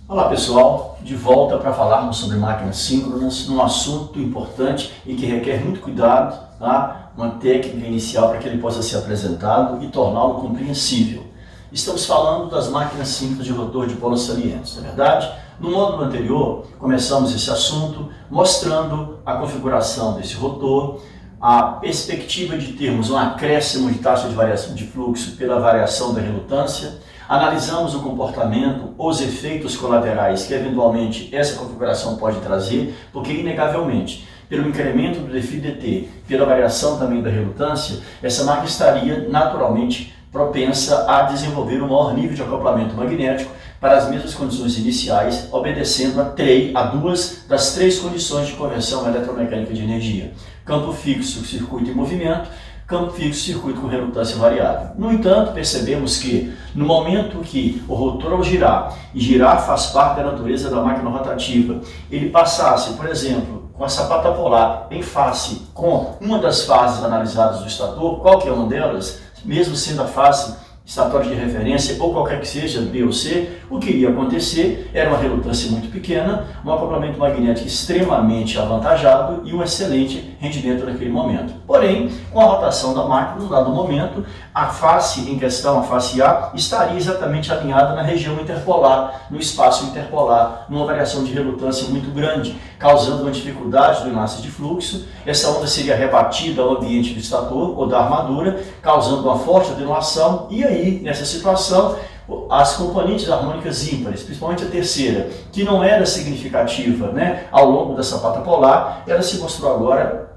Olá pessoal, de volta para falarmos sobre máquinas síncronas, num assunto importante e que requer muito cuidado, tá? Uma técnica inicial para que ele possa ser apresentado e torná-lo compreensível. Estamos falando das máquinas síncronas de rotor de polos salientes, não é verdade? No módulo anterior, começamos esse assunto mostrando a configuração desse rotor, a perspectiva de termos um acréscimo de taxa de variação de fluxo pela variação da relutância. Analisamos o comportamento, os efeitos colaterais que eventualmente essa configuração pode trazer, porque inegavelmente, pelo incremento do DFI/dt, pela variação também da relutância, essa máquina estaria naturalmente propensa a desenvolver um maior nível de acoplamento magnético para as mesmas condições iniciais, obedecendo a duas das três condições de conversão eletromecânica de energia: campo fixo, circuito em movimento; campo fixo, circuito com relutância variável. No entanto, percebemos que no momento que o rotor, ao girar, e girar faz parte da natureza da máquina rotativa, ele passasse, por exemplo, com a sapata polar em face com uma das fases analisadas do estator, qualquer uma delas, mesmo sendo a fase estatória de referência ou qualquer que seja, B ou C, o que iria acontecer era uma relutância muito pequena, um acoplamento magnético extremamente avantajado e um excelente rendimento naquele momento. Porém, com a rotação da máquina, num dado momento, a face em questão, a face A, estaria exatamente alinhada na região interpolar, no espaço interpolar, numa variação de relutância muito grande, causando uma dificuldade do enlace de fluxo. Essa onda seria rebatida ao ambiente do estator ou da armadura, causando uma forte atenuação, e aí, nessa situação, as componentes harmônicas ímpares, principalmente a terceira, que não era significativa, ao longo da sapata polar, ela se mostrou agora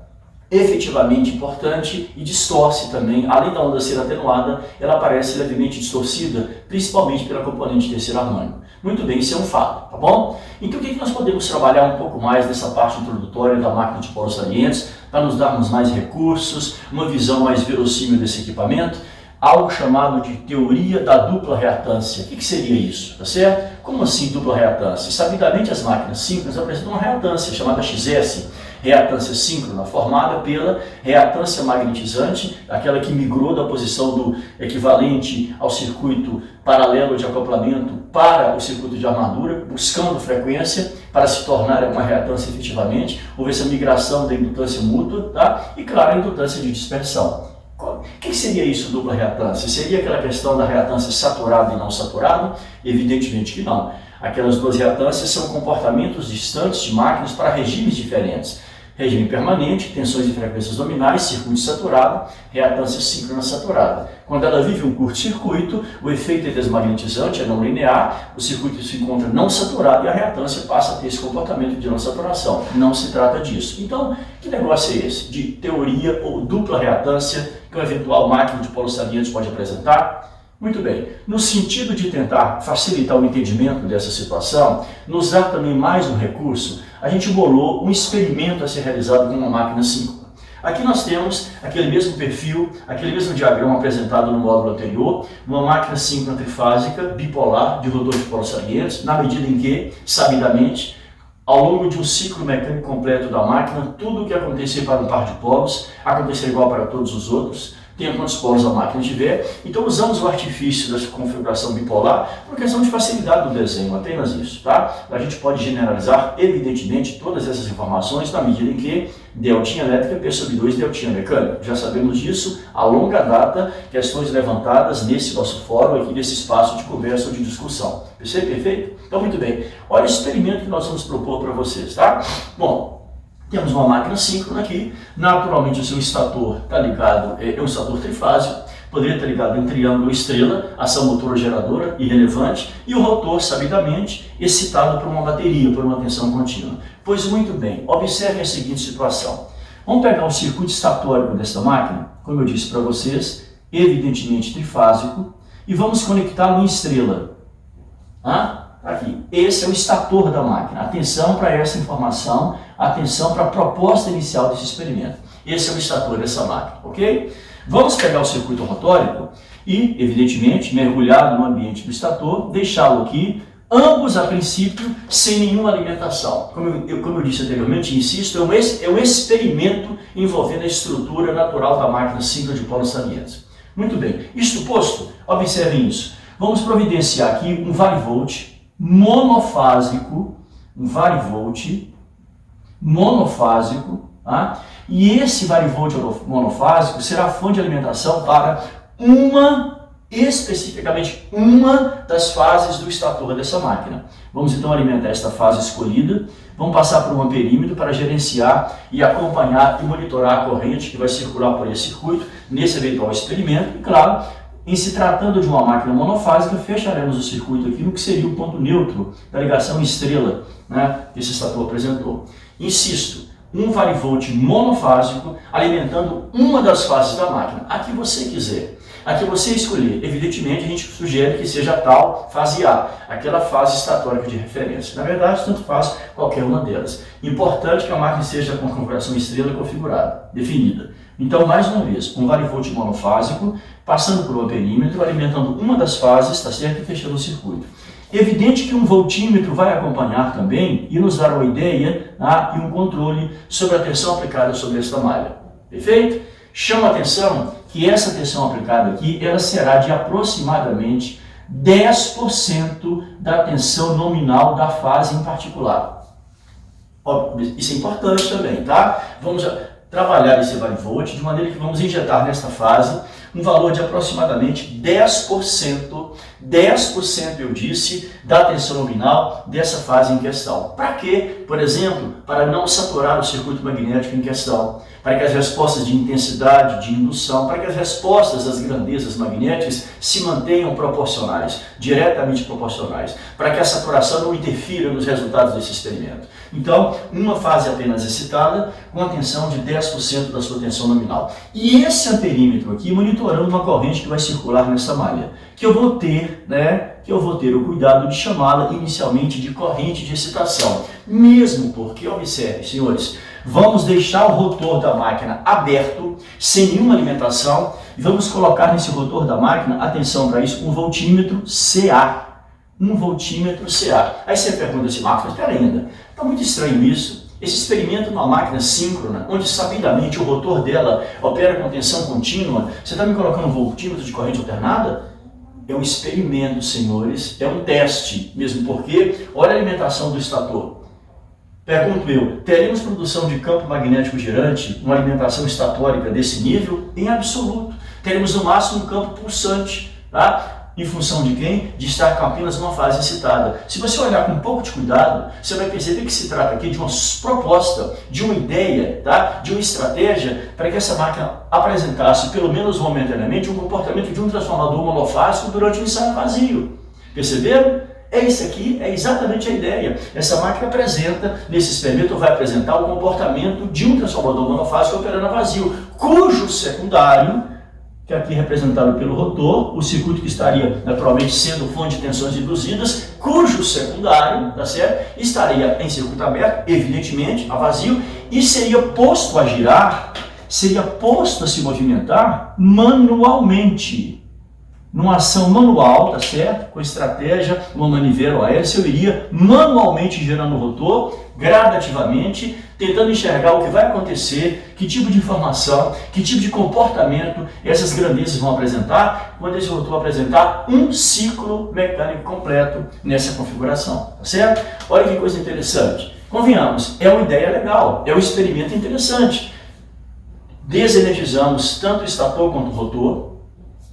efetivamente importante e distorce também. Além da onda ser atenuada, ela aparece levemente distorcida, principalmente pela componente terceira harmônica. Muito bem, isso é um fato, tá bom? Então o que nós podemos trabalhar um pouco mais nessa parte introdutória da máquina de polos salientes, para nos darmos mais recursos, uma visão mais verossímil desse equipamento? Algo chamado de teoria da dupla reatância. O que seria isso? Tá certo? Como assim dupla reatância? Sabidamente, as máquinas síncronas apresentam uma reatância chamada XS, reatância síncrona, formada pela reatância magnetizante, aquela que migrou da posição do equivalente ao circuito paralelo de acoplamento para o circuito de armadura, buscando frequência para se tornar uma reatância efetivamente. Houve essa migração da indutância mútua, tá? E claro, a indutância de dispersão. O que seria isso, dupla reatância? Seria aquela questão da reatância saturada e não saturada? Evidentemente que não. Aquelas duas reatâncias são comportamentos distantes de máquinas para regimes diferentes. Regime permanente, tensões e frequências nominais, circuito saturado, reatância síncrona saturada. Quando ela vive um curto-circuito, o efeito é desmagnetizante, é não linear, o circuito se encontra não saturado e a reatância passa a ter esse comportamento de não saturação. Não se trata disso. Então, que negócio é esse de teoria ou dupla reatância que uma eventual máquina de polos salientes pode apresentar? Muito bem, no sentido de tentar facilitar o entendimento dessa situação, nos dar também mais um recurso, a gente bolou um experimento a ser realizado com uma máquina síncrona. Aqui nós temos aquele mesmo perfil, aquele mesmo diagrama apresentado no módulo anterior, uma máquina síncrona trifásica, bipolar, de rotor de polos salientes, na medida em que, sabidamente, ao longo de um ciclo mecânico completo da máquina, tudo o que acontecer para um par de polos acontecerá igual para todos os outros, tenha quantos polos a máquina tiver. Então usamos o artifício da configuração bipolar por questão de facilidade do desenho, apenas isso, tá? A gente pode generalizar, evidentemente, todas essas informações na medida em que deltinha elétrica P sobre 2 deltinha mecânica. Já sabemos disso a longa data, questões levantadas nesse nosso fórum aqui, nesse espaço de conversa ou de discussão. Perfeito? Então, muito bem. Olha o experimento que nós vamos propor para vocês, tá? Bom, temos uma máquina síncrona aqui, naturalmente o seu estator está ligado, é um estator trifásico, poderia estar ligado em triângulo estrela, ação motora geradora irrelevante, e o rotor, sabidamente, excitado por uma bateria, por uma tensão contínua. Pois muito bem, observem a seguinte situação. Vamos pegar o circuito estatórico desta máquina, como eu disse para vocês, evidentemente trifásico, e vamos conectá-lo em estrela. Aqui. Esse é o estator da máquina. Atenção para essa informação, atenção para a proposta inicial desse experimento. Esse é o estator dessa máquina, ok? Vamos pegar o circuito rotórico e, evidentemente, mergulhado no ambiente do estator, deixá-lo aqui, ambos a princípio sem nenhuma alimentação. Como eu disse anteriormente, insisto, é um experimento envolvendo a estrutura natural da máquina síncrona de polos salientes. Muito bem, isto posto, observem isso. Vamos providenciar aqui um vale-volt monofásico, um varivolt monofásico, tá? E esse varivolt monofásico será a fonte de alimentação para especificamente uma das fases do estator dessa máquina. Vamos então alimentar esta fase escolhida, vamos passar por um amperímetro para gerenciar e acompanhar e monitorar a corrente que vai circular por esse circuito nesse eventual experimento. E claro, em se tratando de uma máquina monofásica, fecharemos o circuito aqui no que seria o ponto neutro da ligação estrela, né, que esse estator apresentou. Insisto, um varivolt monofásico alimentando uma das fases da máquina, a que você quiser. A que você escolher, evidentemente a gente sugere que seja a tal fase A, aquela fase estatórica de referência. Na verdade, tanto faz qualquer uma delas. Importante que a máquina esteja com a configuração estrela configurada, definida. Então, mais uma vez, um varivolt monofásico, passando por um amperímetro, alimentando uma das fases, está certo? E fechando o circuito. Evidente que um voltímetro vai acompanhar também e nos dar uma ideia, tá? E um controle sobre a tensão aplicada sobre esta malha. Perfeito? Chama a atenção que essa tensão aplicada aqui, ela será de aproximadamente 10% da tensão nominal da fase em particular. Isso é importante também, tá? Vamos trabalhar esse varivolt de maneira que vamos injetar nesta fase um valor de aproximadamente 10%, eu disse, da tensão nominal dessa fase em questão. Para quê? Por exemplo, para não saturar o circuito magnético em questão, para que as respostas de intensidade, de indução, para que as respostas das grandezas magnéticas se mantenham proporcionais, diretamente proporcionais, para que a saturação não interfira nos resultados desse experimento. Então, uma fase apenas excitada, com a tensão de 10% da sua tensão nominal. E esse amperímetro aqui monitorando uma corrente que vai circular nessa malha, que eu vou ter, o cuidado de chamá-la inicialmente de corrente de excitação. Mesmo porque, observe, senhores, vamos deixar o rotor da máquina aberto, sem nenhuma alimentação, e vamos colocar nesse rotor da máquina, atenção para isso, um voltímetro CA. Um voltímetro CA. Aí você pergunta assim, Marcos, mas espera ainda, está muito estranho isso. Esse experimento numa máquina síncrona, onde sabidamente o rotor dela opera com tensão contínua, você está me colocando um voltímetro de corrente alternada? É um experimento, senhores, é um teste, mesmo porque, olha a alimentação do estator. Pergunto eu, teremos produção de campo magnético girante, uma alimentação estatórica desse nível? Em absoluto. Teremos no máximo um campo pulsante, tá? Em função de quem? De estar com apenas uma fase excitada. Se você olhar com um pouco de cuidado, você vai perceber que se trata aqui de uma proposta, de uma ideia, tá? De uma estratégia para que essa máquina apresentasse, pelo menos momentaneamente, um comportamento de um transformador monofásico durante o ensaio vazio. Perceberam? É isso aqui, é exatamente a ideia. Essa máquina apresenta, nesse experimento, vai apresentar o comportamento de um transformador monofásico operando a vazio, cujo secundário, que é aqui representado pelo rotor, o circuito que estaria naturalmente sendo fonte de tensões induzidas, cujo secundário, tá certo, estaria em circuito aberto, evidentemente, a vazio, e seria posto a girar, seria posto a se movimentar manualmente. Numa ação manual, tá certo? Com estratégia, uma manivela aérea, eu iria manualmente girando o rotor, gradativamente, tentando enxergar o que vai acontecer, que tipo de informação, que tipo de comportamento essas grandezas vão apresentar quando esse rotor apresentar um ciclo mecânico completo nessa configuração, tá certo? Olha que coisa interessante. Convenhamos, é uma ideia legal, é um experimento interessante. Desenergizamos tanto o estator quanto o rotor,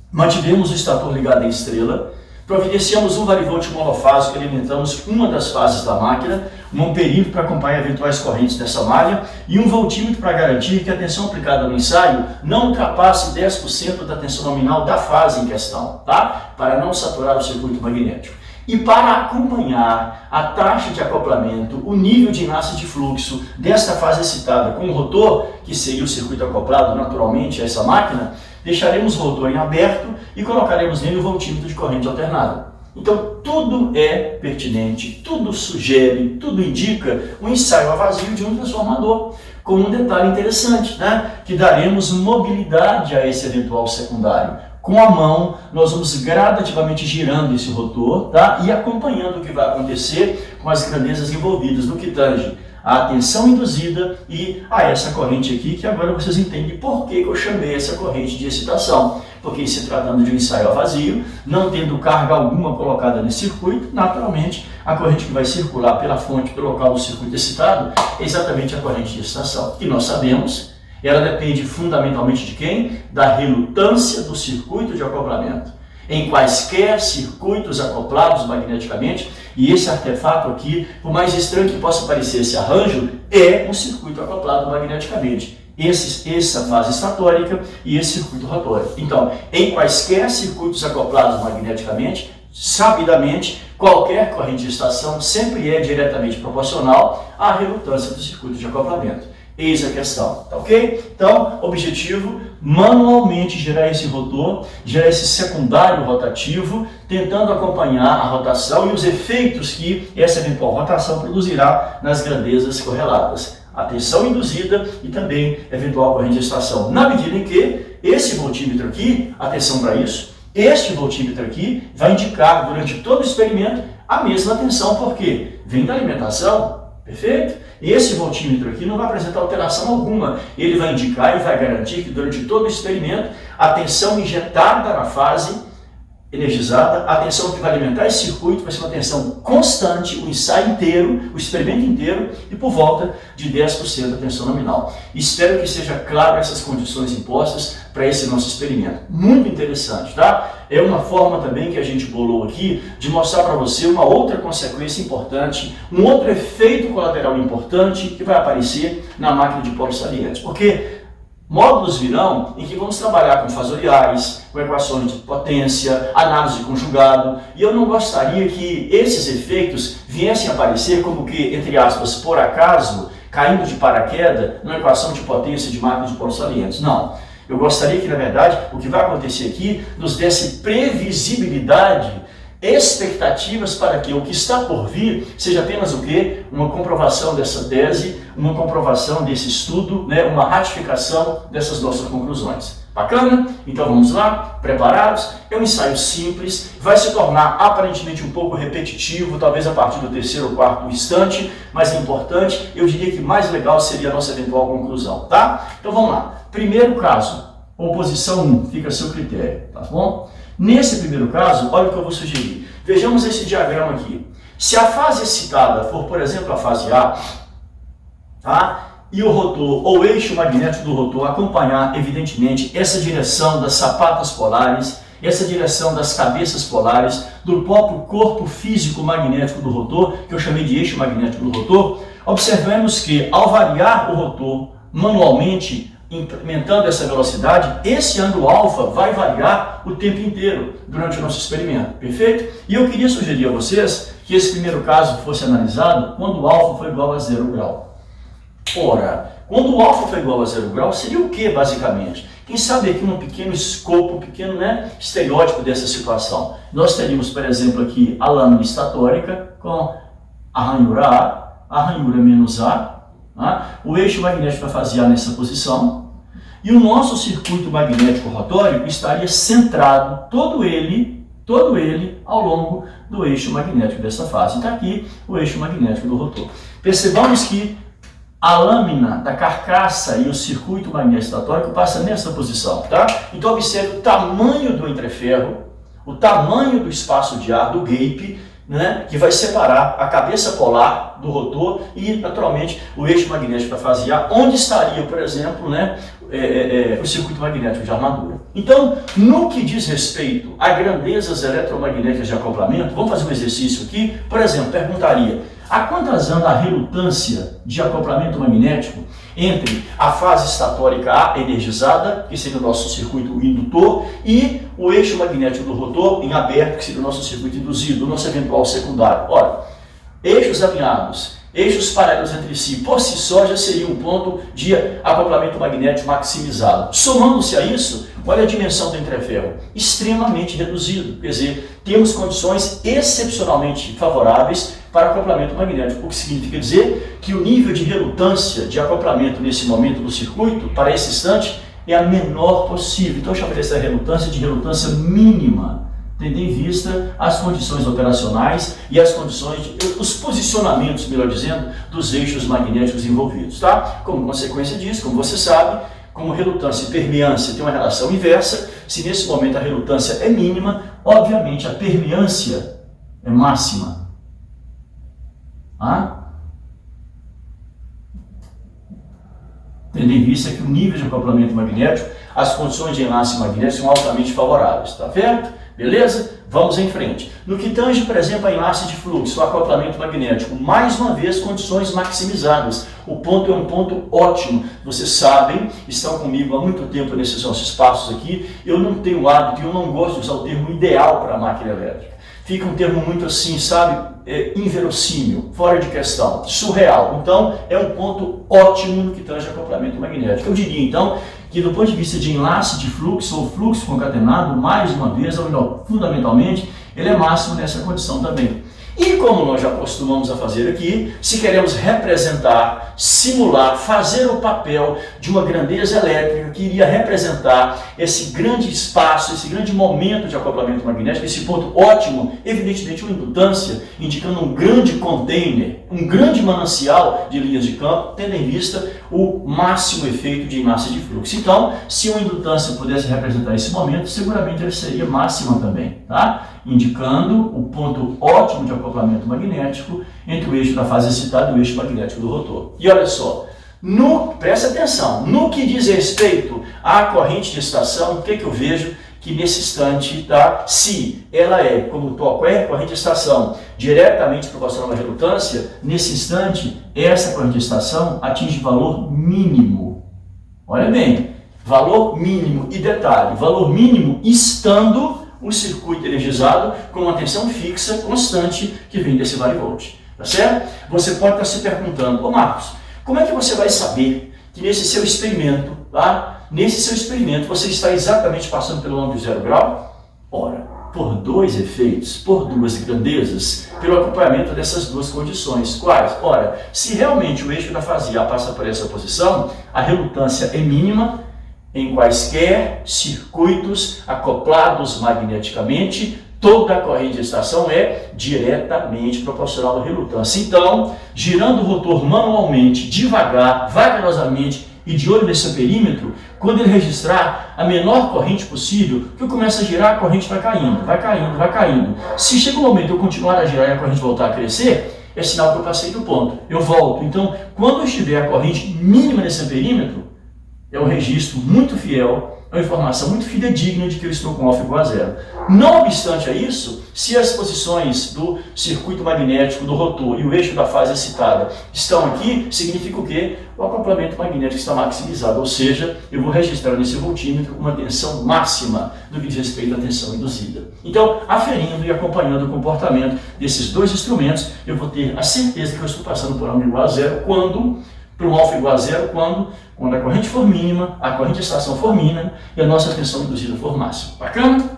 mantivemos o estator ligado em estrela, providenciamos um varivolt monofásico, alimentamos uma das fases da máquina, um amperímetro para acompanhar eventuais correntes dessa malha e um voltímetro para garantir que a tensão aplicada no ensaio não ultrapasse 10% da tensão nominal da fase em questão, tá? Para não saturar o circuito magnético. E para acompanhar a taxa de acoplamento, o nível de enlace de fluxo desta fase excitada com o rotor, que seria o circuito acoplado naturalmente a essa máquina, deixaremos o rotor em aberto e colocaremos nele o voltímetro de corrente alternada. Então, tudo é pertinente, tudo sugere, tudo indica um ensaio a vazio de um transformador, com um detalhe interessante, né? Que daremos mobilidade a esse eventual secundário. Com a mão, nós vamos gradativamente girando esse rotor, tá? E acompanhando o que vai acontecer com as grandezas envolvidas no que tange a tensão induzida e a essa corrente aqui, que agora vocês entendem por que eu chamei essa corrente de excitação. porque se tratando de um ensaio a vazio, não tendo carga alguma colocada nesse circuito, naturalmente a corrente que vai circular pela fonte, pelo local do circuito excitado, é exatamente a corrente de excitação, que nós sabemos, ela depende fundamentalmente de quem? Da relutância do circuito de acoplamento. Em quaisquer circuitos acoplados magneticamente, e esse artefato aqui, por mais estranho que possa parecer esse arranjo, é um circuito acoplado magneticamente. Essa fase estatórica e esse circuito rotório. Então, em quaisquer circuitos acoplados magneticamente, sabidamente, qualquer corrente de excitação sempre é diretamente proporcional à relutância do circuito de acoplamento. Eis a questão, tá ok? Então, objetivo, manualmente gerar esse rotor, gerar esse secundário rotativo, tentando acompanhar a rotação e os efeitos que essa eventual rotação produzirá nas grandezas correlatas. A tensão induzida e também eventual corrente de excitação. Na medida em que esse voltímetro aqui, atenção para isso, este voltímetro aqui vai indicar durante todo o experimento a mesma tensão, porque vem da alimentação. Perfeito? Esse voltímetro aqui não vai apresentar alteração alguma. Ele vai indicar e vai garantir que durante todo o experimento a tensão injetada na fase energizada, a tensão que vai alimentar esse circuito vai ser uma tensão constante, o ensaio inteiro, o experimento inteiro e por volta de 10% da tensão nominal. Espero que seja claro essas condições impostas para esse nosso experimento. Muito interessante, tá? É uma forma também que a gente bolou aqui de mostrar para você uma outra consequência importante, um outro efeito colateral importante que vai aparecer na máquina de polos salientes. Porque módulos virão em que vamos trabalhar com fasoriais, com equações de potência, análise de conjugado, e eu não gostaria que esses efeitos viessem a aparecer como que, entre aspas, por acaso, caindo de paraquedas numa equação de potência de máquina de polos salientes. Não. Eu gostaria que, na verdade, o que vai acontecer aqui nos desse previsibilidade, expectativas para que o que está por vir seja apenas o quê? Uma comprovação dessa tese, uma comprovação desse estudo, né? Uma ratificação dessas nossas conclusões. Bacana? Então vamos lá? Preparados? É um ensaio simples, vai se tornar aparentemente um pouco repetitivo, talvez a partir do terceiro ou quarto instante, mas é importante, eu diria que mais legal seria a nossa eventual conclusão, tá? Então vamos lá. Primeiro caso, oposição 1, fica a seu critério, tá bom? Nesse primeiro caso, olha o que eu vou sugerir. Vejamos esse diagrama aqui. Se a fase excitada for, por exemplo, a fase A, tá? E o rotor, ou o eixo magnético do rotor, acompanhar, evidentemente, essa direção das sapatas polares, essa direção das cabeças polares, do próprio corpo físico magnético do rotor, que eu chamei de eixo magnético do rotor, observamos que, ao variar o rotor manualmente, incrementando essa velocidade, esse ângulo alfa vai variar o tempo inteiro durante o nosso experimento, perfeito? E eu queria sugerir a vocês que esse primeiro caso fosse analisado quando o alfa foi igual a 0 grau. Ora, quando o alfa foi igual a 0 grau, seria o que basicamente? Quem sabe aqui um pequeno escopo, um pequeno estereótipo dessa situação. Nós teríamos, por exemplo, aqui a lâmina estatórica com a ranhura A, a ranhura menos A, o eixo magnético vai fazer A nessa posição e o nosso circuito magnético rotório estaria centrado, todo ele ao longo do eixo magnético dessa fase. Está aqui o eixo magnético do rotor. Percebamos que a lâmina da carcaça e o circuito magnético estatórico passa nessa posição, tá? Então observe o tamanho do entreferro, o tamanho do espaço de ar, do gap, né, que vai separar a cabeça polar do rotor e, naturalmente, o eixo magnético da fase A, onde estaria, por exemplo, o circuito magnético de armadura. Então, no que diz respeito a grandezas eletromagnéticas de acoplamento, vamos fazer um exercício aqui. Por exemplo, perguntaria: a quantas anda a relutância de acoplamento magnético entre a fase estatórica A energizada, que seria o nosso circuito indutor, e o eixo magnético do rotor em aberto, que seria o nosso circuito induzido, o nosso eventual secundário? Ora, eixos alinhados, eixos paralelos entre si, por si só já seria um ponto de acoplamento magnético maximizado. Somando-se a isso, olha a dimensão do entreferro, extremamente reduzido, quer dizer, temos condições excepcionalmente favoráveis para acoplamento magnético, o que significa dizer que o nível de relutância de acoplamento nesse momento do circuito, para esse instante, é a menor possível. Então eu chamaria essa relutância de relutância mínima, tendo em vista as condições operacionais e as condições, os posicionamentos, melhor dizendo, dos eixos magnéticos envolvidos, tá? Como consequência disso, como você sabe, como relutância e permeância tem uma relação inversa, se nesse momento a relutância é mínima, obviamente a permeância é máxima. Tendo em vista que o nível de acoplamento magnético, as condições de enlace magnético são altamente favoráveis, tá vendo? Beleza? Vamos em frente. No que tange, por exemplo, a enlace de fluxo, o acoplamento magnético, mais uma vez, condições maximizadas. O ponto é um ponto ótimo. Vocês sabem, estão comigo há muito tempo nesses nossos passos aqui, eu não tenho hábito, eu não gosto de usar o termo ideal para a máquina elétrica. Fica um termo muito assim, sabe, inverossímil, fora de questão, surreal. Então, é um ponto ótimo no que tange acoplamento magnético. Eu diria, então, que do ponto de vista de enlace de fluxo ou fluxo concatenado, mais uma vez, ou melhor, fundamentalmente, ele é máximo nessa condição também. E como nós já costumamos a fazer aqui, se queremos representar, simular, fazer o papel de uma grandeza elétrica que iria representar esse grande espaço, esse grande momento de acoplamento magnético, esse ponto ótimo, evidentemente uma indutância, indicando um grande container, um grande manancial de linhas de campo, tendo em vista o máximo efeito de enlace de fluxo. Então, se uma indutância pudesse representar esse momento, seguramente ele seria máxima também, tá? Indicando o ponto ótimo de acoplamento magnético entre o eixo da fase excitada e o eixo magnético do rotor. E olha só, presta atenção, no que diz respeito à corrente de estação, o que eu vejo que nesse instante, tá? Se ela é, como qualquer corrente de estação, diretamente proporcional à relutância, nesse instante, essa corrente de estação atinge valor mínimo. Olha bem, valor mínimo e detalhe, valor mínimo estando um circuito energizado com uma tensão fixa, constante, que vem desse varivolt. Tá certo? Você pode estar se perguntando, ô Marcos, como é que você vai saber que nesse seu experimento, tá? Nesse seu experimento, você está exatamente passando pelo ângulo de 0 grau? Ora, por dois efeitos, por duas grandezas, pelo acompanhamento dessas duas condições. Quais? Ora, se realmente o eixo da fase A passa por essa posição, a relutância é mínima em quaisquer circuitos acoplados magneticamente, toda a corrente de estação é diretamente proporcional à relutância. Então, girando o rotor manualmente, devagar, vagarosamente e de olho nesse perímetro, quando ele registrar a menor corrente possível, que eu começo a girar, a corrente vai caindo, vai caindo, vai caindo. Se chega um momento eu continuar a girar e a corrente voltar a crescer, é sinal que eu passei do ponto. Eu volto. Então, quando eu estiver a corrente mínima nesse perímetro, é um registro muito fiel, é uma informação muito fidedigna de que eu estou com alfa igual a zero. Não obstante a isso, se as posições do circuito magnético do rotor e o eixo da fase excitada estão aqui, significa o quê? O acoplamento magnético está maximizado, ou seja, eu vou registrar nesse voltímetro uma tensão máxima no que diz respeito à tensão induzida. Então, aferindo e acompanhando o comportamento desses dois instrumentos, eu vou ter a certeza que eu estou passando por alfa igual a zero para um alfa igual a zero, quando a corrente for mínima, a corrente de estação for mínima e a nossa tensão induzida for máxima. Bacana?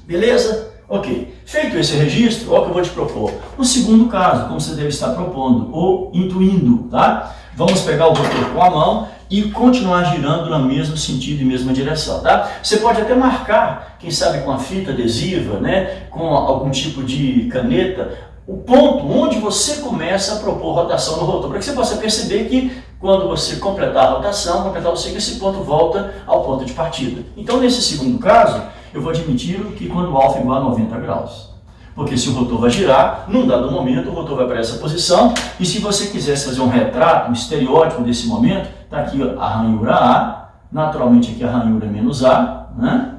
Beleza? Ok. Feito esse registro, olha o que eu vou te propor. Um segundo caso, como você deve estar propondo ou intuindo, tá? Vamos pegar o rotor com a mão e continuar girando no mesmo sentido e mesma direção, tá? Você pode até marcar, quem sabe com a fita adesiva, né? Com algum tipo de caneta, o ponto onde você começa a propor rotação no rotor, para que você possa perceber que quando você completar a rotação, completar o ciclo, esse ponto volta ao ponto de partida. Então, nesse segundo caso, eu vou admitir que quando o alfa é igual a 90 graus. Porque se o rotor vai girar, num dado momento, o rotor vai para essa posição, e se você quisesse fazer um retrato, um estereótipo desse momento, está aqui a ranhura A, naturalmente aqui a ranhura menos A, né?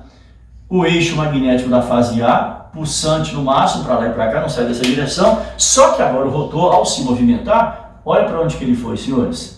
O eixo magnético da fase A, pulsante no máximo, para lá e para cá, não sai dessa direção. Só que agora o rotor, ao se movimentar, olha para onde que ele foi, senhores.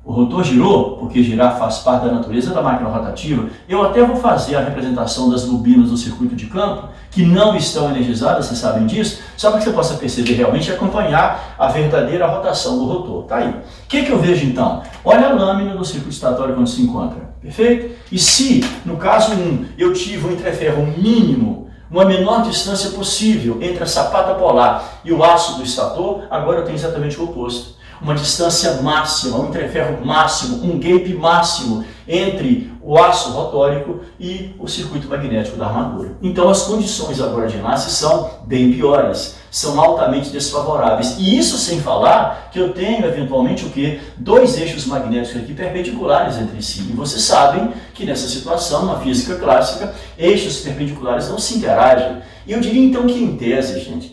O rotor girou, porque girar faz parte da natureza da máquina rotativa. Eu até vou fazer a representação das bobinas do circuito de campo, que não estão energizadas, vocês sabem disso, só para que você possa perceber realmente e acompanhar a verdadeira rotação do rotor. Tá aí. O que eu vejo então? Olha a lâmina do circuito estatório quando se encontra. Perfeito? E se, no caso 1, eu tive um entreferro mínimo, uma menor distância possível entre a sapata polar e o aço do estator, agora eu tenho exatamente o oposto. Uma distância máxima, um entreferro máximo, um gap máximo entre o aço rotórico e o circuito magnético da armadura. Então as condições agora de enlace são bem piores, são altamente desfavoráveis. E isso sem falar que eu tenho eventualmente o quê? Dois eixos magnéticos aqui perpendiculares entre si. E vocês sabem que nessa situação, na física clássica, eixos perpendiculares não se interagem. E eu diria então que em tese, gente,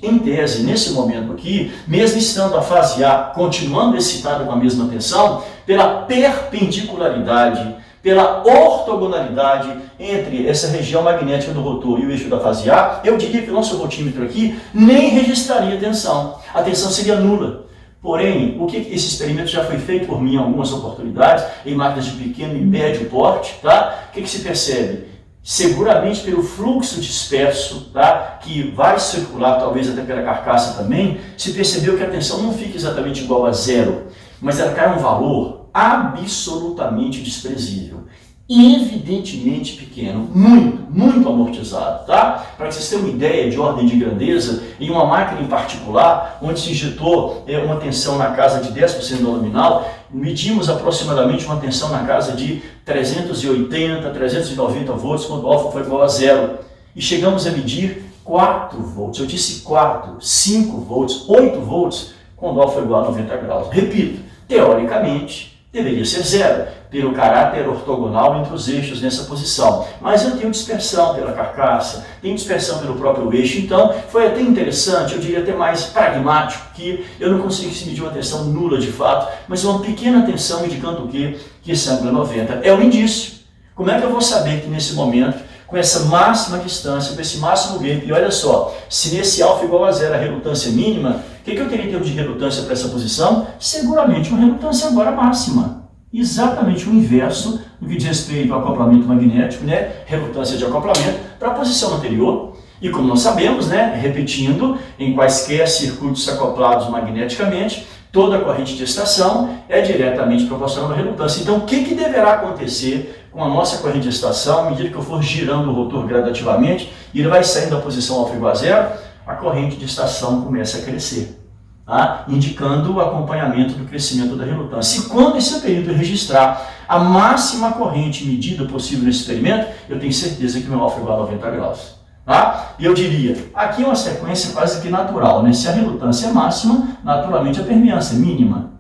nesse momento aqui, mesmo estando a fase A continuando excitada com a mesma tensão, pela perpendicularidade, pela ortogonalidade entre essa região magnética do rotor e o eixo da fase A, eu diria que o nosso voltímetro aqui nem registraria tensão. A tensão seria nula. Porém, o que esse experimento já foi feito por mim em algumas oportunidades, em máquinas de pequeno e médio porte, tá? O que se percebe? Seguramente pelo fluxo disperso, tá? Que vai circular, talvez até pela carcaça também, se percebeu que a tensão não fica exatamente igual a zero, mas ela cai um valor absolutamente desprezível, evidentemente pequeno, muito amortizado, tá? Para que vocês tenham uma ideia de ordem de grandeza, em uma máquina em particular, onde se injetou uma tensão na casa de 10% do nominal, medimos aproximadamente uma tensão na casa de 380, 390 volts, quando o alfa foi igual a zero. E chegamos a medir 4 volts, eu disse 4, 5 volts, 8 volts, quando o alfa foi igual a 90 graus. Repito, teoricamente, deveria ser zero, pelo caráter ortogonal entre os eixos nessa posição. Mas eu tenho dispersão pela carcaça, tenho dispersão pelo próprio eixo, então foi até interessante, eu diria até mais pragmático, que eu não consegui medir uma tensão nula de fato, mas uma pequena tensão indicando o quê? Que esse ângulo é 90. É um indício. Como é que eu vou saber que nesse momento, com essa máxima distância, com esse máximo gap, e olha só, se nesse alfa igual a zero a relutância mínima, o que eu teria em termos de relutância para essa posição? Seguramente uma relutância agora máxima. Exatamente o inverso no que diz respeito ao acoplamento magnético, né? Relutância de acoplamento para a posição anterior. E como nós sabemos, né? Repetindo, em quaisquer circuitos acoplados magneticamente, toda a corrente de estação é diretamente proporcional à relutância. Então, o que deverá acontecer com a nossa corrente de estação à medida que eu for girando o rotor gradativamente e ele vai saindo da posição alfa igual a zero? A corrente de estação começa a crescer, tá? Indicando o acompanhamento do crescimento da relutância. E quando esse período registrar a máxima corrente medida possível nesse experimento, eu tenho certeza que meu alfa é igual a 90 graus. Tá? E eu diria, aqui é uma sequência quase que natural, né? Se a relutância é máxima, naturalmente a permeância é mínima.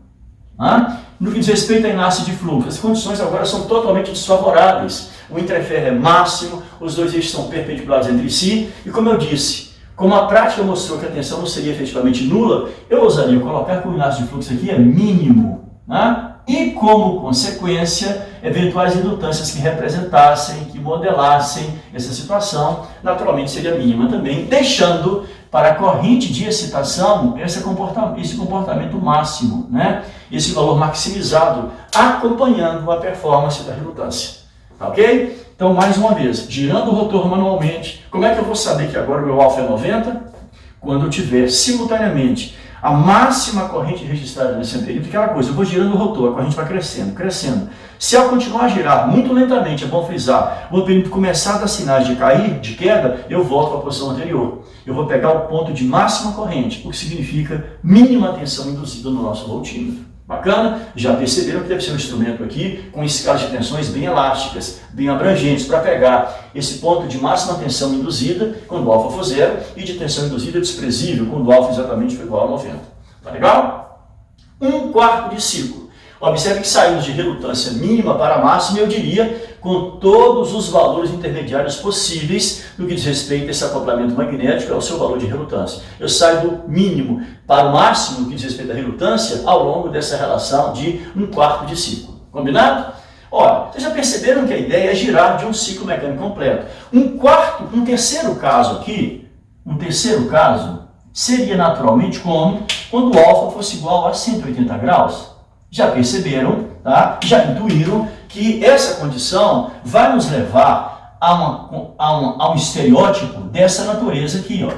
Tá? No que diz respeito a enlace de fluxo, as condições agora são totalmente desfavoráveis. O interferro é máximo, os dois eixos são perpendiculares entre si, e como eu disse, como a prática mostrou que a tensão não seria efetivamente nula, eu ousaria colocar que o enlace de fluxo aqui é mínimo. Né? E como consequência, eventuais redundâncias que representassem, que modelassem essa situação, naturalmente seria mínima também, deixando para a corrente de excitação esse comportamento máximo, né? Esse valor maximizado, acompanhando a performance da redundância. Tá ok? Então, mais uma vez, girando o rotor manualmente, como é que eu vou saber que agora o meu alfa é 90? Quando eu tiver simultaneamente a máxima corrente registrada nesse período, aquela coisa, eu vou girando o rotor, a corrente vai crescendo, crescendo. Se ela continuar a girar muito lentamente, é bom frisar, o período começar a dar sinais de cair, de queda, eu volto para a posição anterior. Eu vou pegar o ponto de máxima corrente, o que significa mínima tensão induzida no nosso voltímetro. Bacana? Já perceberam que deve ser um instrumento aqui com escalas de tensões bem elásticas, bem abrangentes, para pegar esse ponto de máxima tensão induzida, quando o alfa for zero, e de tensão induzida desprezível, quando o alfa exatamente for igual a 90. Tá legal? 1/4 de ciclo. Observe que saímos de relutância mínima para máxima, eu diria, com todos os valores intermediários possíveis no que diz respeito a esse acoplamento magnético ao seu valor de relutância. Eu saio do mínimo para o máximo no que diz respeito à relutância ao longo dessa relação de 1/4 de ciclo. Combinado? Olha, vocês já perceberam que a ideia é girar de um ciclo mecânico completo. Um terceiro caso aqui, seria naturalmente como quando o alfa fosse igual a 180 graus. Já perceberam, tá? Já intuíram que essa condição vai nos levar a um estereótipo dessa natureza aqui, ó.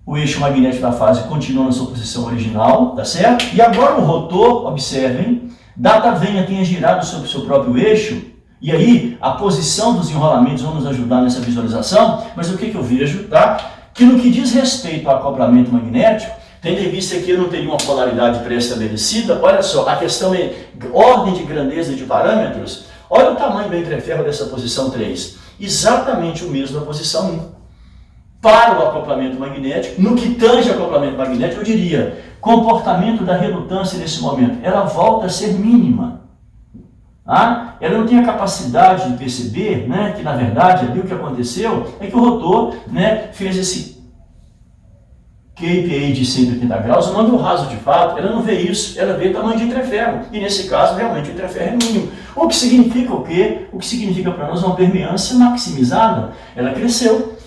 O eixo magnético da fase continua na sua posição original, tá certo? E agora o rotor, observem, data venha tenha girado sobre o seu próprio eixo, e aí a posição dos enrolamentos vão nos ajudar nessa visualização, mas o que eu vejo, tá? Que no que diz respeito ao acoplamento magnético, Tendo em vista que eu não teria uma polaridade pré-estabelecida, olha só, a questão é ordem de grandeza de parâmetros. Olha o tamanho do entreferro dessa posição 3. Exatamente o mesmo da posição 1. Para o acoplamento magnético, no que tange acoplamento magnético, eu diria, comportamento da relutância nesse momento, ela volta a ser mínima. Ela não tem a capacidade de perceber, né, que na verdade ali o que aconteceu é que o rotor, né, fez esse KPI de 180 graus, no ângulo raso de fato, ela não vê isso, ela vê o tamanho de entreferro, e nesse caso realmente o entreferro é mínimo. O que significa o quê? O que significa para nós uma permeância maximizada, ela cresceu.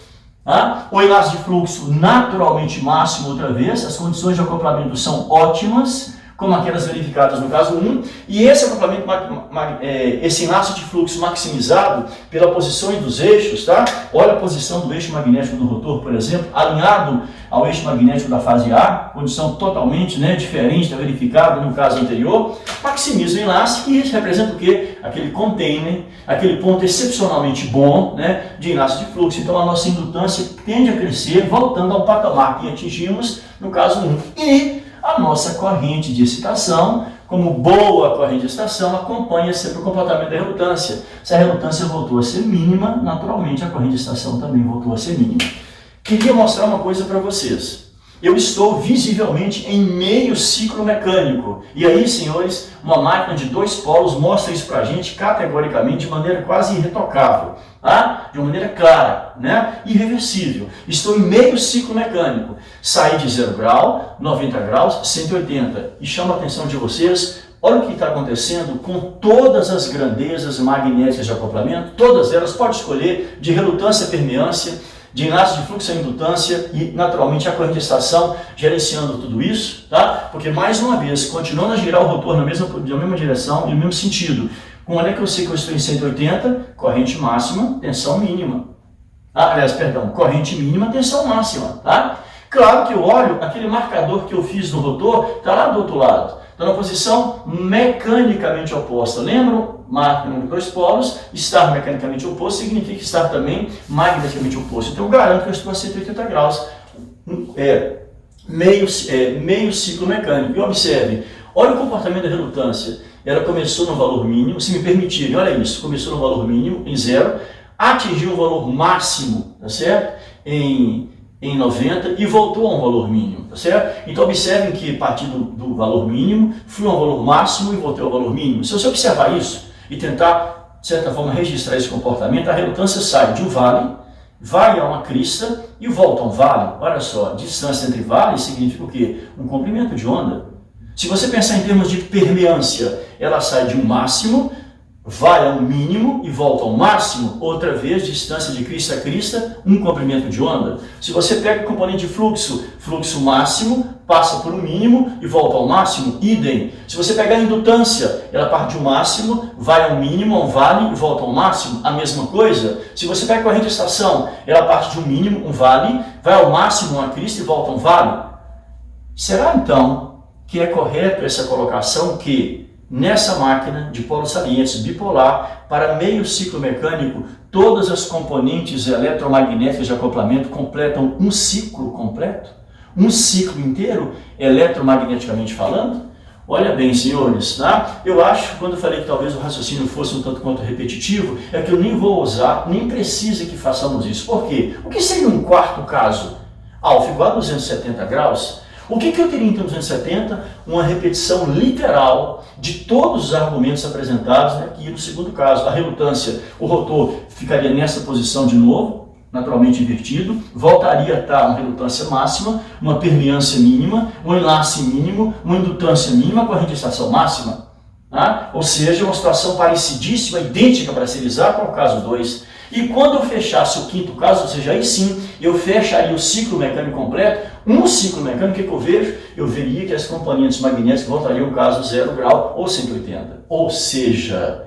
O enlace de fluxo naturalmente máximo outra vez, as condições de acoplamento são ótimas, como aquelas verificadas no caso 1, e esse acoplamento, esse enlace de fluxo maximizado pela posição dos eixos, tá? Olha a posição do eixo magnético do rotor, por exemplo, alinhado ao eixo magnético da fase A, condição totalmente, né, diferente da verificada no caso anterior, maximiza o enlace, e isso representa o quê? Aquele container, aquele ponto excepcionalmente bom, né, de enlace de fluxo. Então a nossa indutância tende a crescer, voltando ao patamar que atingimos no caso 1. E a nossa corrente de excitação, como boa corrente de excitação, acompanha sempre o comportamento da relutância. Se a relutância voltou a ser mínima, naturalmente a corrente de excitação também voltou a ser mínima. Queria mostrar uma coisa para vocês. Eu estou visivelmente em meio ciclo mecânico. E aí, senhores, uma máquina de 2 polos mostra isso para a gente categoricamente, de maneira quase irretocável, de uma maneira clara, né? Irreversível. Estou em meio ciclo mecânico. Saí de 0 grau, 90 graus, 180. E chamo a atenção de vocês, olha o que está acontecendo com todas as grandezas magnéticas de acoplamento, todas elas, pode escolher, de relutância a permeância, de enlace de fluxo a indutância e, naturalmente, a corrente de estação gerenciando tudo isso, tá? Porque, mais uma vez, continuando a girar o rotor na mesma direção e no mesmo sentido. Como é que eu sei que eu estou em 180? Corrente máxima, tensão mínima. Corrente mínima, tensão máxima, tá? Claro que eu olho, aquele marcador que eu fiz no rotor está lá do outro lado. Está na posição mecanicamente oposta. Lembram? Máquina de 2 polos, estar mecanicamente oposto significa estar também magneticamente oposto. Então eu garanto que eu estou a 180 graus. Meio ciclo mecânico. E observe, olha o comportamento da relutância. Ela começou no valor mínimo, se me permitirem, olha isso, começou no valor mínimo, em 0, atingiu um valor máximo, tá certo? Em 90 e voltou a um valor mínimo, tá certo? Então observem que a partir do valor mínimo, fui a um valor máximo e voltei ao valor mínimo. Se você observar isso e tentar, de certa forma, registrar esse comportamento, a relutância sai de um vale, vai a uma crista e volta a um vale. Olha só, distância entre vales significa o quê? Um comprimento de onda. Se você pensar em termos de permeância, ela sai de um máximo, vai ao mínimo e volta ao máximo, outra vez, distância de crista a crista, um comprimento de onda. Se você pega o componente de fluxo, fluxo máximo, passa por um mínimo e volta ao máximo, idem. Se você pegar a indutância, ela parte de um máximo, vai ao mínimo, ao vale e volta ao máximo, a mesma coisa. Se você pega a corrente de estação, ela parte de um mínimo, um vale, vai ao máximo, uma crista e volta a um vale. Será então que é correto essa colocação que nessa máquina de polos salientes bipolar, para meio ciclo mecânico, todas as componentes eletromagnéticas de acoplamento completam um ciclo completo? Um ciclo inteiro, eletromagneticamente falando? Olha bem, senhores, tá? Eu acho, quando eu falei que talvez o raciocínio fosse um tanto quanto repetitivo, é que eu nem vou usar, nem precisa que façamos isso. Por quê? O que seria um quarto caso? Alfa igual a 270 graus? O que eu teria então 270? Uma repetição literal de todos os argumentos apresentados, né, aqui no segundo caso. A relutância, o rotor ficaria nessa posição de novo, naturalmente invertido, voltaria a estar uma relutância máxima, uma permeância mínima, um enlace mínimo, uma indutância mínima, corrente de estação máxima. Ou seja, uma situação parecidíssima, idêntica para serializar com o caso 2. E quando eu fechasse o quinto caso, ou seja, aí sim, eu fecharia o ciclo mecânico completo. Um ciclo mecânico, o que eu vejo? Eu veria que as componentes magnéticas voltariam ao caso 0 grau ou 180. Ou seja,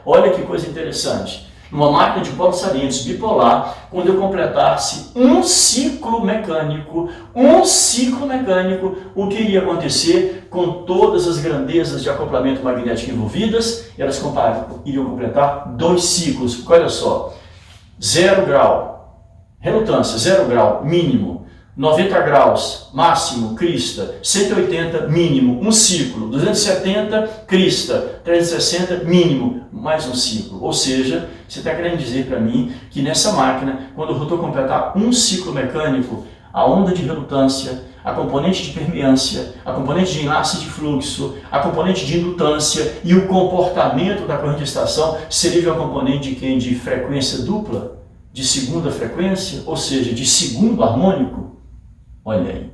olha que coisa interessante. Numa máquina de polos salientes bipolar, quando eu completasse um ciclo mecânico, o que iria acontecer com todas as grandezas de acoplamento magnético envolvidas? Elas iriam completar 2 ciclos. Olha só, 0 grau, relutância, 0 grau mínimo, 90 graus, máximo, crista, 180, mínimo, um ciclo, 270, crista, 360, mínimo, mais um ciclo. Ou seja, você está querendo dizer para mim que nessa máquina, quando o rotor completar um ciclo mecânico, a onda de relutância, a componente de permeância, a componente de enlace de fluxo, a componente de indutância e o comportamento da corrente de estação seria de uma componente de quem? De frequência dupla, de segunda frequência, ou seja, de segundo harmônico. Olha aí,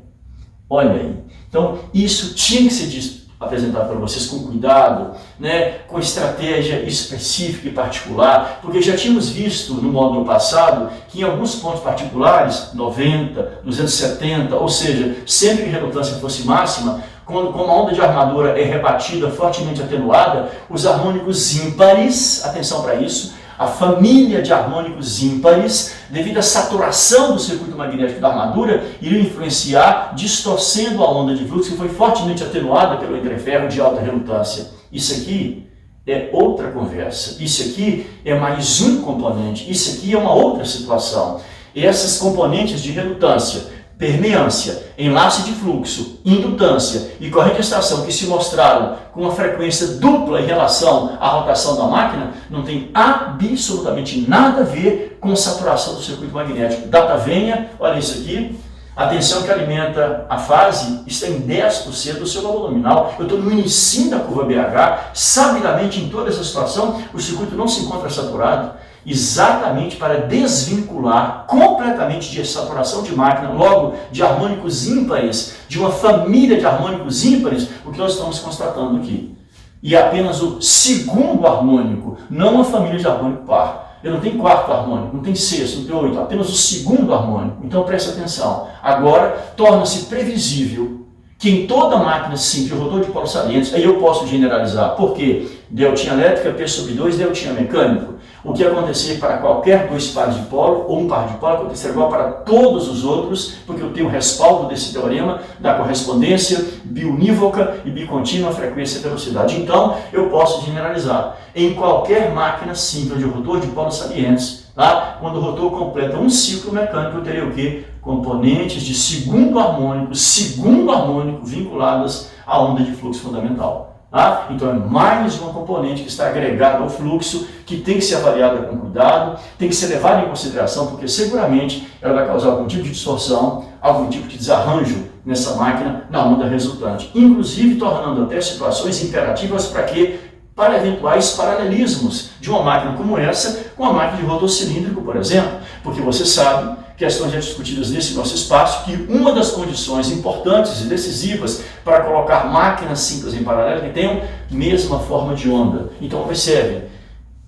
olha aí. Então, isso tinha que ser apresentado para vocês com cuidado, né, com estratégia específica e particular, porque já tínhamos visto no módulo passado que em alguns pontos particulares, 90, 270, ou seja, sempre que a relutância fosse máxima, como a onda de armadura é rebatida, fortemente atenuada, os harmônicos ímpares, atenção para isso, a família de harmônicos ímpares, devido à saturação do circuito magnético da armadura, iriam influenciar, distorcendo a onda de fluxo que foi fortemente atenuada pelo entreferro de alta relutância. Isso aqui é outra conversa, isso aqui é mais um componente, isso aqui é uma outra situação. Essas componentes de relutância, permeância, enlace de fluxo, indutância e corrente de estação que se mostraram com uma frequência dupla em relação à rotação da máquina, não tem absolutamente nada a ver com saturação do circuito magnético. Data venha, olha isso aqui, a tensão que alimenta a fase está em 10% do seu valor nominal. Eu estou no início da curva BH, sabidamente em toda essa situação, o circuito não se encontra saturado, exatamente para desvincular completamente de saturação de máquina, logo de harmônicos ímpares, de uma família de harmônicos ímpares, o que nós estamos constatando aqui. E é apenas o segundo harmônico, não uma família de harmônico par. Eu não tenho quarto harmônico, não tem sexto, não tem oito, apenas o segundo harmônico. Então preste atenção. Agora torna-se previsível que em toda máquina simples de rotor de polos salientes, aí eu posso generalizar. Por quê? Deltinha elétrica, P sobre 2, deltinha mecânico. O que acontecer para qualquer dois pares de polo, ou um par de polo, acontecerá igual para todos os outros, porque eu tenho o respaldo desse teorema da correspondência biunívoca e bicontínua frequência e velocidade. Então, eu posso generalizar. Em qualquer máquina simples de rotor de polos salientes, tá? Quando o rotor completa um ciclo mecânico, eu terei o quê? Componentes de segundo harmônico vinculadas à onda de fluxo fundamental. Tá? Então é mais uma componente que está agregada ao fluxo, que tem que ser avaliada com cuidado, tem que ser levada em consideração, porque seguramente ela vai causar algum tipo de distorção, algum tipo de desarranjo nessa máquina na onda resultante, inclusive tornando até situações imperativas para quê? Para eventuais paralelismos de uma máquina como essa com a máquina de rotor cilíndrico, por exemplo, porque você sabe, questões já discutidas nesse nosso espaço, que uma das condições importantes e decisivas para colocar máquinas simples em paralelo é que tenham mesma forma de onda. Então observe,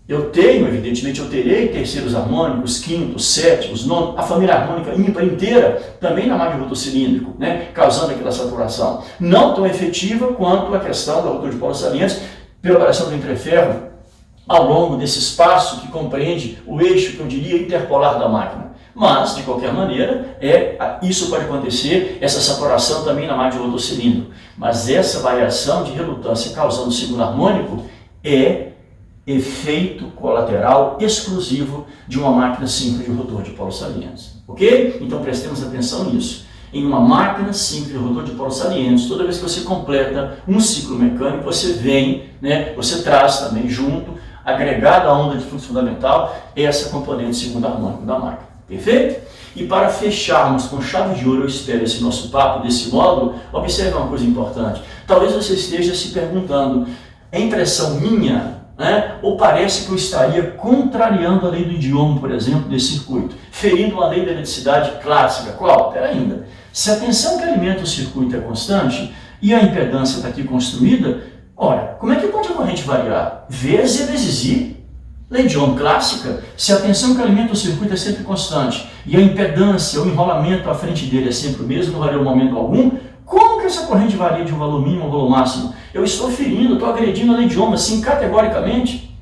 eu terei terceiros harmônicos, quintos, sétimos, nonos, a família harmônica ímpar inteira, também na máquina de rotor cilíndrico, né, causando aquela saturação. Não tão efetiva quanto a questão da rotor de polos salientes, pela variação do entreferro, ao longo desse espaço que compreende o eixo, que eu diria, interpolar da máquina. Mas, de qualquer maneira, isso pode acontecer, essa saturação também na máquina de rotor cilíndrico. Mas essa variação de relutância causando segundo harmônico é efeito colateral exclusivo de uma máquina simples de rotor de polos salientes. Ok? Então prestemos atenção nisso. Em uma máquina simples de rotor de polos salientes, toda vez que você completa um ciclo mecânico, você vem, né, você traz também junto, agregada à onda de fluxo fundamental, essa componente segundo harmônico da máquina. Perfeito? E para fecharmos com chave de ouro, eu espero, esse nosso papo desse módulo, observe uma coisa importante. Talvez você esteja se perguntando, é impressão minha, né? Ou parece que eu estaria contrariando a lei do idioma, por exemplo, desse circuito, ferindo a lei da eletricidade clássica. Qual? Espera ainda. Se a tensão que alimenta o circuito é constante e a impedância está aqui construída, ora, como é que pode a corrente variar? V vezes I. Lei de Ohm clássica, se a tensão que alimenta o circuito é sempre constante e a impedância, o enrolamento à frente dele é sempre o mesmo, não varia em momento algum, como que essa corrente varia de um valor mínimo a um valor máximo? Eu estou ferindo, estou agredindo a lei de Ohm assim categoricamente?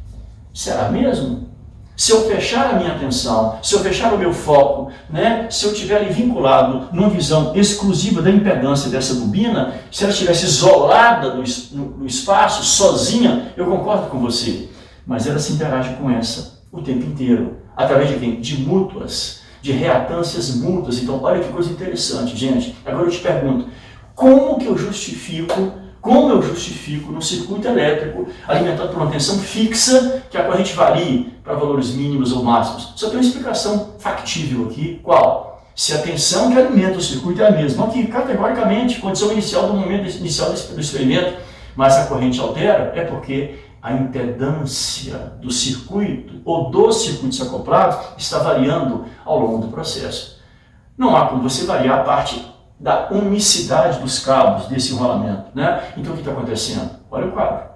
Será mesmo? Se eu fechar a minha atenção, se eu fechar o meu foco, né, se eu estiver ali vinculado numa visão exclusiva da impedância dessa bobina, se ela estivesse isolada no espaço, sozinha, eu concordo com você. Mas ela se interage com essa o tempo inteiro. Através de quem? De mútuas. de reatâncias mútuas. Então, olha que coisa interessante, gente. Agora eu te pergunto, como eu justifico no circuito elétrico alimentado por uma tensão fixa que a corrente varie para valores mínimos ou máximos? Só tem uma explicação factível aqui. Qual? Se a tensão que alimenta o circuito é a mesma. Aqui, categoricamente, condição inicial do momento inicial do experimento, mas a corrente altera, é porque a impedância do circuito ou dos circuitos acoplados está variando ao longo do processo. Não há como você variar a parte da unicidade dos cabos desse enrolamento, né? Então o que está acontecendo? Olha o quadro.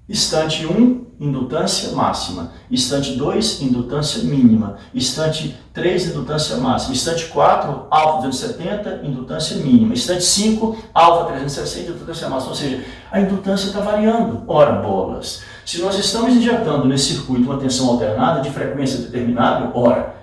Instante 1, indutância máxima. Instante 2, indutância mínima. Instante 3, indutância máxima. Instante 4, alfa 270, indutância mínima. Instante 5, alfa 360, indutância máxima. Ou seja, a indutância está variando. Ora, bolas. Se nós estamos injetando nesse circuito uma tensão alternada de frequência determinada, ora,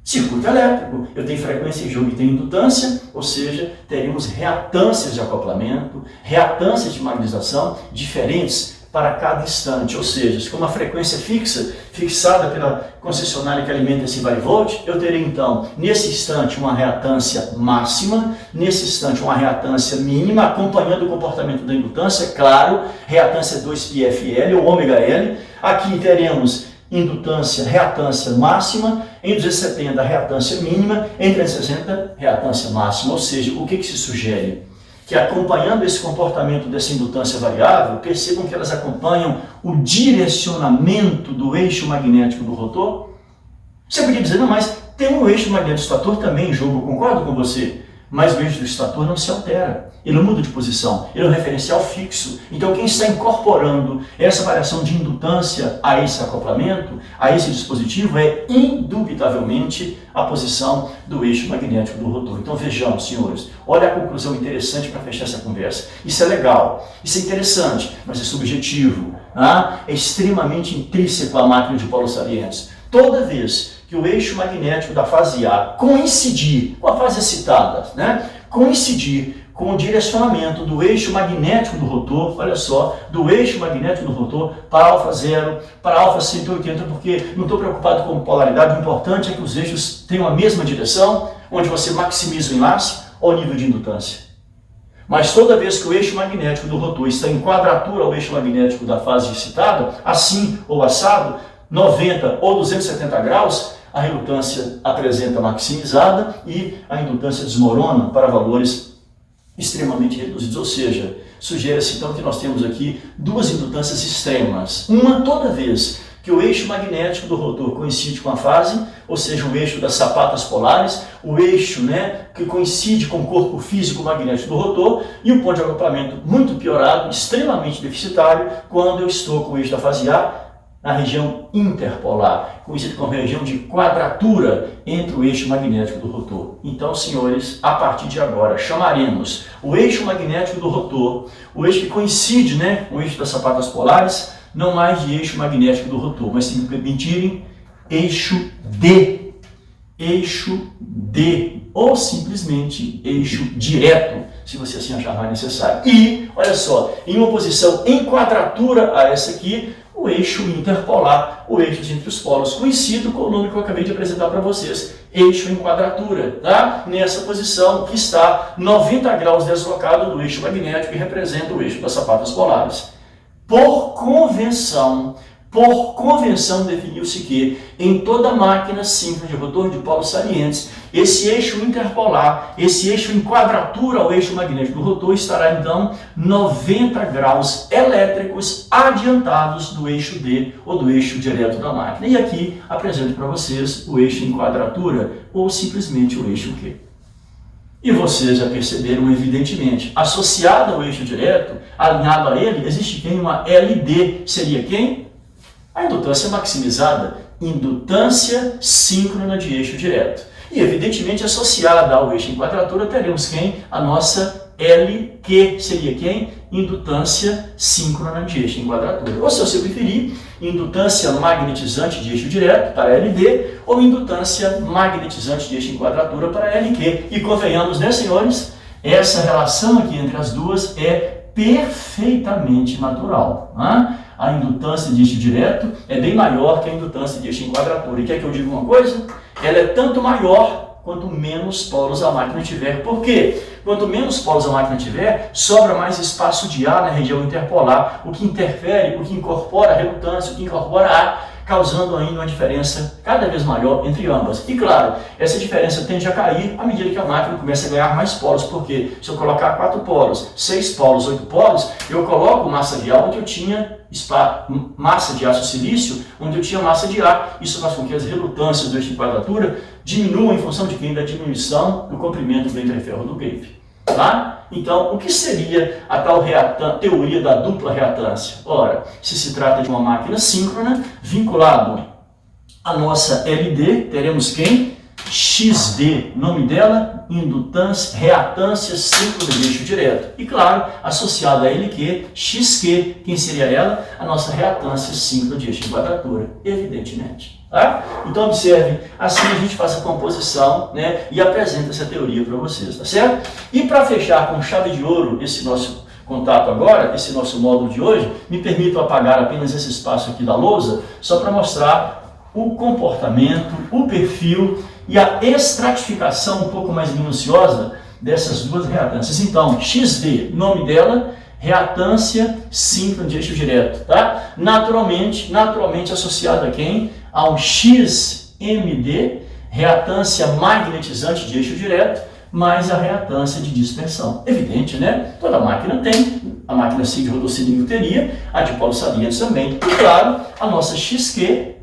circuito elétrico, eu tenho frequência em jogo e tenho indutância, ou seja, teremos reatâncias de acoplamento, reatâncias de magnetização diferentes para cada instante, ou seja, se for uma frequência fixa, fixada pela concessionária que alimenta esse vai-volt, eu terei então, nesse instante, uma reatância máxima, nesse instante, uma reatância mínima, acompanhando o comportamento da indutância, claro, reatância 2πfL ou ômega-L, aqui teremos indutância, reatância máxima, em 270 reatância mínima, em 360 reatância máxima, ou seja, o que se sugere? Que acompanhando esse comportamento dessa indutância variável, percebam que elas acompanham o direcionamento do eixo magnético do rotor. Você podia dizer, não, mas tem um eixo magnético do estator também em jogo, eu concordo com você, mas o eixo do estator não se altera, ele não muda de posição, ele é um referencial fixo. Então quem está incorporando essa variação de indutância a esse acoplamento, a esse dispositivo, é indubitavelmente a posição do eixo magnético do rotor. Então vejamos, senhores, olha a conclusão interessante para fechar essa conversa. Isso é legal, isso é interessante, mas é subjetivo, é extremamente intrínseco à máquina de polos salientes. Toda vez que o eixo magnético da fase A coincidir com a fase excitada, coincidir com o direcionamento do eixo magnético do rotor, olha só, do eixo magnético do rotor para alfa 0, para alfa 180, porque não estou preocupado com polaridade, o importante é que os eixos tenham a mesma direção, onde você maximiza o enlace ao nível de indutância. Mas toda vez que o eixo magnético do rotor está em quadratura ao eixo magnético da fase excitada, assim ou assado, 90 ou 270 graus, a relutância apresenta maximizada e a indutância desmorona para valores extremamente reduzidos. Ou seja, sugere-se então que nós temos aqui duas indutâncias extremas. Uma toda vez que o eixo magnético do rotor coincide com a fase, ou seja, o eixo das sapatas polares, o eixo que coincide com o corpo físico magnético do rotor, e o ponto de acoplamento muito piorado, extremamente deficitário, quando eu estou com o eixo da fase A na região interpolar, conhecido como região de quadratura entre o eixo magnético do rotor. Então, senhores, a partir de agora, chamaremos o eixo magnético do rotor, o eixo que coincide com o eixo das sapatas polares, não mais de eixo magnético do rotor, mas se me permitirem, eixo D, ou simplesmente eixo direto, se você assim achar mais necessário. E, olha só, em uma posição em quadratura a essa aqui, o eixo interpolar, o eixo entre os polos, conhecido com o nome que eu acabei de apresentar para vocês, eixo em quadratura, nessa posição que está 90 graus deslocado do eixo magnético e representa o eixo das sapatas polares. Por convenção, definiu-se que em toda máquina síncrona de rotor de polos salientes, esse eixo interpolar, esse eixo em quadratura ao eixo magnético do rotor estará então 90 graus elétricos adiantados do eixo D ou do eixo direto da máquina. E aqui apresento para vocês o eixo em quadratura ou simplesmente o eixo Q. E vocês já perceberam, evidentemente, associado ao eixo direto, alinhado a ele, existe quem? Uma LD. Seria quem? A indutância maximizada, indutância síncrona de eixo direto. E, evidentemente, associada ao eixo em quadratura, teremos quem? A nossa LQ. Seria quem? Indutância síncrona de eixo em quadratura. Ou, se você preferir, indutância magnetizante de eixo direto para LD ou indutância magnetizante de eixo em quadratura para LQ. E convenhamos, senhores? Essa relação aqui entre as duas é perfeitamente natural. a indutância de eixo direto é bem maior que a indutância de eixo em quadratura. E quer que eu diga uma coisa? Ela é tanto maior quanto menos polos a máquina tiver. Por quê? Quanto menos polos a máquina tiver, sobra mais espaço de ar na região interpolar, o que interfere, o que incorpora a redutância, o que incorpora ar, causando ainda uma diferença cada vez maior entre ambas. E claro, essa diferença tende a cair à medida que a máquina começa a ganhar mais polos, porque se eu colocar 4 polos, 6 polos, 8 polos, eu coloco massa de ar onde eu tinha massa de aço silício, onde eu tinha massa de ar. Isso faz com que as relutâncias do eixo de quadratura diminuam em função de quem? Da diminuição do comprimento do entreferro do gripe. Tá? Então, o que seria a tal teoria da dupla reatância? Ora, se trata de uma máquina síncrona, vinculado à nossa LD, teremos quem? XD, nome dela, indutância, reatância síncrona de eixo direto. E claro, associada a LQ, XQ, quem seria ela? A nossa reatância síncrona de eixo de quadratura, evidentemente. Tá? Então observe, assim a gente faz a composição, né, e apresenta essa teoria para vocês, tá certo? E para fechar com chave de ouro esse nosso contato agora, esse nosso módulo de hoje, me permito apagar apenas esse espaço aqui da lousa, só para mostrar o comportamento, o perfil e a estratificação um pouco mais minuciosa dessas duas reatâncias. Então, XD, nome dela, reatância síncrona de eixo direto, tá? Naturalmente associada a quem? A um XMD, reatância magnetizante de eixo direto, mais a reatância de dispersão. Evidente, né? Toda máquina tem, a máquina de rotocilíndrico teria, a de polos salientes também. E claro, a nossa XQ,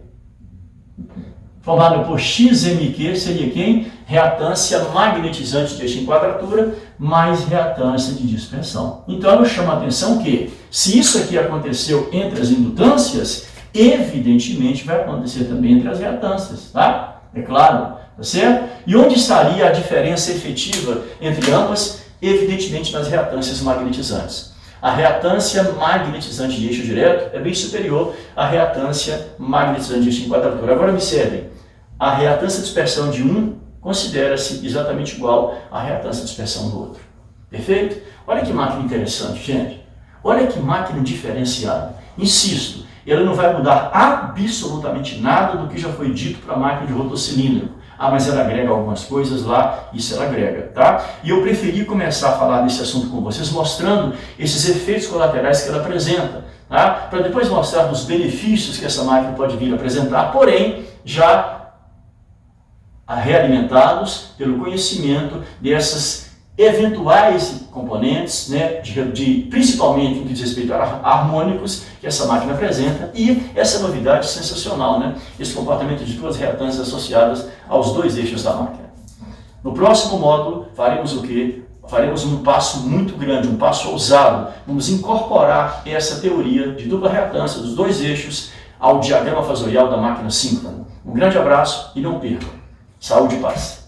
formada por XMQ, seria quem? Reatância magnetizante de eixo em quadratura, mais reatância de dispersão. Então eu chamo a atenção que, se isso aqui aconteceu entre as indutâncias, evidentemente vai acontecer também entre as reatâncias, tá? É claro, tá certo? E onde estaria a diferença efetiva entre ambas? Evidentemente nas reatâncias magnetizantes. A reatância magnetizante de eixo direto é bem superior à reatância magnetizante de eixo em quadratura. Agora observem, a reatância de dispersão de um considera-se exatamente igual à reatância de dispersão do outro. Perfeito? Olha que máquina interessante, gente. Olha que máquina diferenciada. Insisto, ela não vai mudar absolutamente nada do que já foi dito para a máquina de rotocilíndrico. Ah, mas ela agrega algumas coisas lá, isso ela agrega, tá? E eu preferi começar a falar desse assunto com vocês, mostrando esses efeitos colaterais que ela apresenta, tá? Para depois mostrar os benefícios que essa máquina pode vir a apresentar, porém, já realimentados pelo conhecimento dessas eventuais componentes, né, principalmente no que diz respeito a harmônicos que essa máquina apresenta, e essa novidade sensacional, né, esse comportamento de duas reatâncias associadas aos dois eixos da máquina. No próximo módulo faremos o quê? Faremos um passo muito grande, um passo ousado. Vamos incorporar essa teoria de dupla reatância dos dois eixos ao diagrama fasorial da máquina síncrona. Um grande abraço e não percam. Saúde e paz.